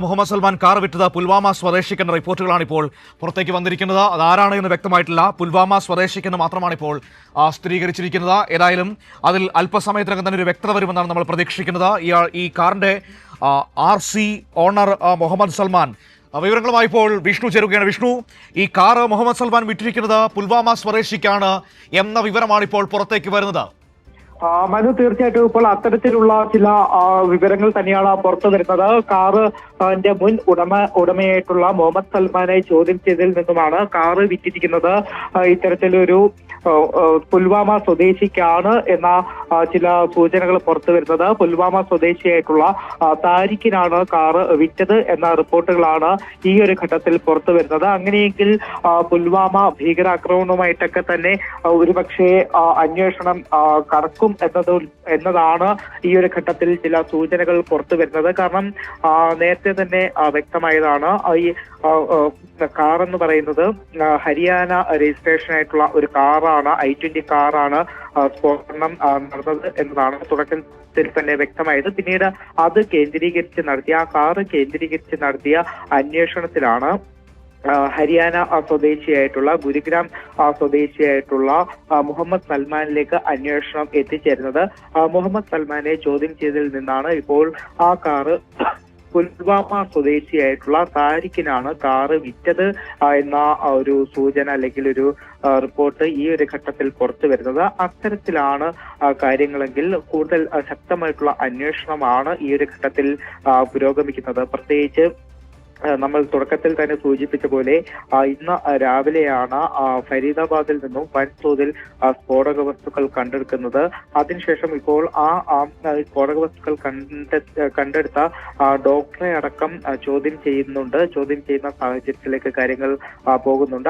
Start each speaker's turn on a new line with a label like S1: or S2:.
S1: Muhammad Salman car വിറ്റത് പുൽവാമ സ്വദേശിക്കെന്ന റിപ്പോർട്ടുകളാണ് ഇപ്പോൾ പുറത്തേക്ക് വന്നിരിക്കുന്നത്. അതാരാണ് എന്ന് വ്യക്തമായിട്ടില്ല. പുൽവാമ സ്വദേശിക്കെന്ന് മാത്രമാണ് ഇപ്പോൾ സ്ഥിരീകരിച്ചിരിക്കുന്നത്. ഏതായാലും അതിൽ അല്പസമയത്തിനകം തന്നെ ഒരു വ്യക്തത വരുമെന്നാണ് നമ്മൾ പ്രതീക്ഷിക്കുന്നത്. ഈ കാറിന്റെ RC ഓണർ മുഹമ്മദ് സൽമാൻ വിവരങ്ങളുമായി ഇപ്പോൾ വിഷ്ണു ചേരുകയാണ്. വിഷ്ണു, ഈ കാർ മുഹമ്മദ് സൽമാൻ വിറ്റിരിക്കുന്നത് പുൽവാമ സ്വദേശിക്കാണ് എന്ന വിവരമാണ് ഇപ്പോൾ പുറത്തേക്ക് വരുന്നത്.
S2: മനു, തീർച്ചയായിട്ടും ഇപ്പോൾ അത്തരത്തിലുള്ള ചില വിവരങ്ങൾ തന്നെയാണ് പുറത്തു വരുന്നത്. കാറിന്റെ മുൻ ഉടമയായിട്ടുള്ള മുഹമ്മദ് സൽമാനെ ചോദ്യം ചെയ്തതിൽ നിന്നുമാണ് കാറ് വിറ്റിരിക്കുന്നത് ഇത്തരത്തിലൊരു പുൽവാമ സ്വദേശിക്കാണ് എന്ന ചില സൂചനകൾ പുറത്തു വരുന്നത്. പുൽവാമ സ്വദേശിയായിട്ടുള്ള താരിഖിനാണ് കാറ് വിറ്റത് എന്ന റിപ്പോർട്ടുകളാണ് ഈ ഒരു ഘട്ടത്തിൽ പുറത്തു വരുന്നത്. അങ്ങനെയെങ്കിൽ പുൽവാമ ഭീകരാക്രമണവുമായിട്ടൊക്കെ തന്നെ ഒരുപക്ഷെ അന്വേഷണം കടക്കും എന്നതാണ് ഈ ഒരു ഘട്ടത്തിൽ ചില സൂചനകൾ പുറത്തു വരുന്നത്. കാരണം നേരത്തെ തന്നെ വ്യക്തമായതാണ് ഈ കാർ എന്ന് പറയുന്നത് ഹരിയാന രജിസ്ട്രേഷൻ ആയിട്ടുള്ള ഒരു കാറാണ്, i20 കാറാണ് സ്ഫോടനം നടന്നത് എന്നതാണ് തുടക്കത്തിൽ തന്നെ വ്യക്തമായത്. പിന്നീട് അത് കേന്ദ്രീകരിച്ച് നടത്തിയ ആ കാറ് കേന്ദ്രീകരിച്ച് നടത്തിയ അന്വേഷണത്തിലാണ് ഹരിയാന സ്വദേശിയായിട്ടുള്ള ഗുരുഗ്രാം സ്വദേശിയായിട്ടുള്ള മുഹമ്മദ് സൽമാനിലേക്ക് അന്വേഷണം എത്തിച്ചേരുന്നത്. മുഹമ്മദ് സൽമാനെ ചോദ്യം ചെയ്തതിൽ നിന്നാണ് ഇപ്പോൾ ആ കാറ് പുൽവാമ സ്വദേശിയായിട്ടുള്ള താരിഖിനാണ് കാറ് വിറ്റത് എന്ന ഒരു സൂചന അല്ലെങ്കിൽ ഒരു റിപ്പോർട്ട് ഈ ഒരു ഘട്ടത്തിൽ പുറത്തു വരുന്നത്. അത്തരത്തിലാണ് കാര്യങ്ങളെങ്കിൽ കൂടുതൽ ശക്തമായിട്ടുള്ള അന്വേഷണമാണ് ഈ ഒരു ഘട്ടത്തിൽ പുരോഗമിക്കുന്നത്. പ്രത്യേകിച്ച് നമ്മൾ തുടക്കത്തിൽ തന്നെ സൂചിപ്പിച്ച പോലെ ഇന്ന് രാവിലെയാണ് ഫരീദാബാദിൽ നിന്നും വൻതോതിൽ സ്ഫോടക വസ്തുക്കൾ കണ്ടെടുക്കുന്നത്. അതിനുശേഷം ഇപ്പോൾ സ്ഫോടക വസ്തുക്കൾ കണ്ടെടുത്ത ഡോക്ടറെ അടക്കം ചോദ്യം ചെയ്യുന്ന സാഹചര്യത്തിലേക്ക് കാര്യങ്ങൾ പോകുന്നുണ്ട്.